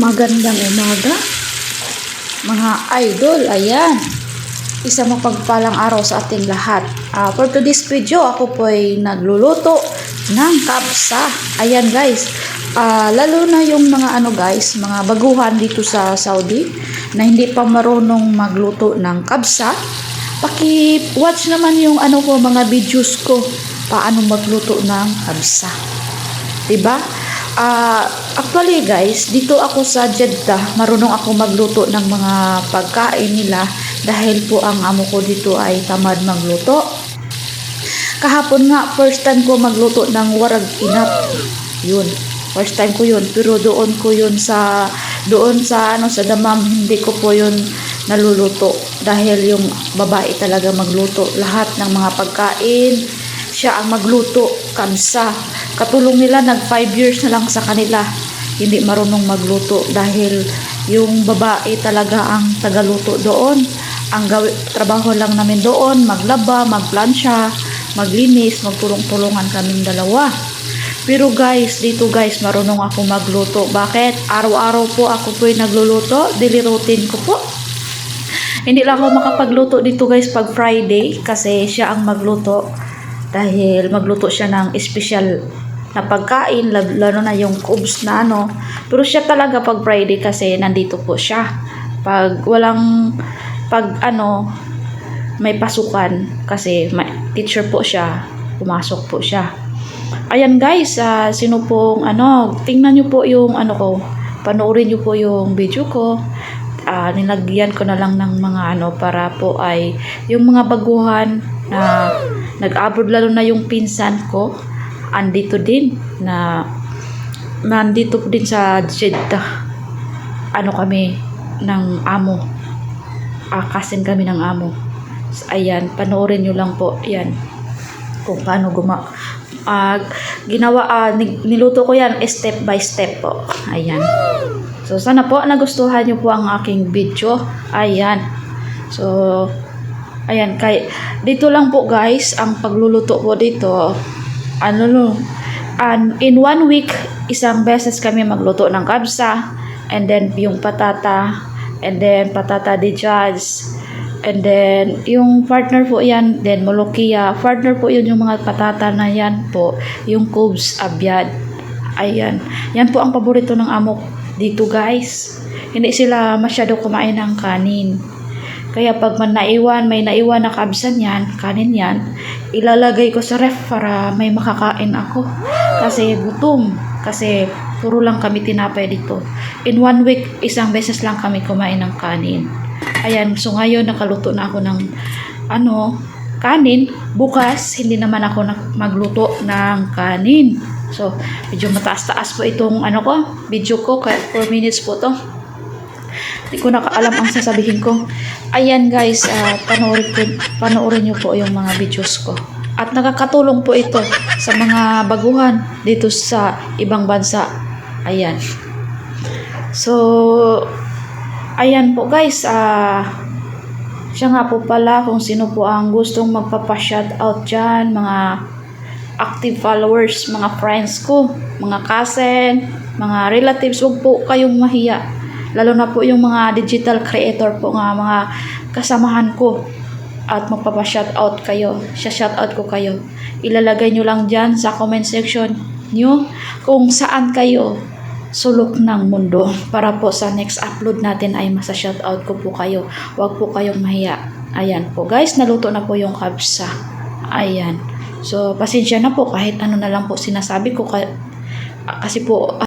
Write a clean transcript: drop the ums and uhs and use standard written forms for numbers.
Magandang umaga, mga idol. Ayan, isang mapagpalang araw sa ating lahat. For today's video, ako po ay nagluluto ng kabsa. Ayan guys, lalo na yung mga guys, mga baguhan dito sa Saudi na hindi pa marunong magluto ng kabsa. Paki-watch naman yung ko, mga videos ko paano magluto ng kabsa. Diba? Actually guys, dito ako sa Jeddah, marunong ako magluto ng mga pagkain nila dahil po ang amo ko dito ay tamad magluto. Kahapon nga, first time ko magluto ng warag inap. Yun, first time ko yun. Pero doon sa Damam, hindi ko po yun naluluto dahil yung babae talaga magluto. Lahat ng mga pagkain, siya ang magluto, kamsa. Katulong nila, nag 5 years na lang sa kanila. Hindi marunong magluto dahil yung babae talaga ang tagaluto doon. Ang trabaho lang namin doon, maglaba, magplansya, maglinis, magtulong-tulungan kaming dalawa. Pero guys, dito guys, marunong ako magluto. Bakit? Araw-araw po ako po nagluluto, daily routine ko po. Hindi lang ako makapagluto dito guys pag Friday kasi siya ang magluto. Dahil magluto siya ng special na pagkain, lalo na yung cubes na Pero siya talaga pag Friday kasi nandito po siya. Pag may pasukan kasi may teacher po siya, pumasok po siya. Ayan guys, sino pong tingnan niyo po yung ko, panoorin niyo po yung video ko. Nilagyan ko na lang ng mga para po ay yung mga baguhan na nag-abroad, lalo na yung pinsan ko andito din nandito din sa Jeddah. Kami ng amo, kasin kami ng amo. Ayan, panoorin nyo lang po yan kung paano niluto ko yan step by step po. Ayan, so sana po nagustuhan nyo po ang aking video. Ayan, so ayan, dito lang po guys ang pagluluto po dito. In 1 week, isang beses kami magluto ng kabsa, and then yung patata, and then patata de jazz, and then yung partner po yan, then molokia, partner po yun yung mga patata na yan po, yung cubes abyad. Ayan, yan po ang paborito ng amo dito guys. Hindi sila masyado kumain ng kanin. Kaya pag may naiwan na kabsan yan, kanin yan, ilalagay ko sa ref para may makakain ako. Kasi gutom. Kasi puro lang kami tinapay dito. In 1 week, isang beses lang kami kumain ng kanin. Ayan, so ngayon nakaluto na ako ng kanin. Bukas, hindi naman ako magluto ng kanin. So, medyo mataas-taas po itong video ko. Kaya 4 minutes po to. Hindi ko nakaalam ang sasabihin ko. Ayan guys, panoorin nyo po yung mga videos ko. At nakakatulong po ito sa mga baguhan dito sa ibang bansa. Ayan. So, ayan po guys. Siya nga po pala, kung sino po ang gustong magpapa-shoutout dyan, mga active followers, mga friends ko, mga cousin, mga relatives, huwag po kayong mahiya. Lalo na po yung mga digital creator po, mga kasamahan ko, at magpapa-shoutout kayo. Shoutout ko kayo. Ilalagay nyo lang dyan sa comment section nyo kung saan kayo sulok ng mundo para po sa next upload natin ay masa-shoutout ko po kayo. Huwag po kayong mahiya. Ayan po guys, naluto na po yung kabsa. Ayan. So, pasensya na po kahit na lang po sinasabi ko kasi po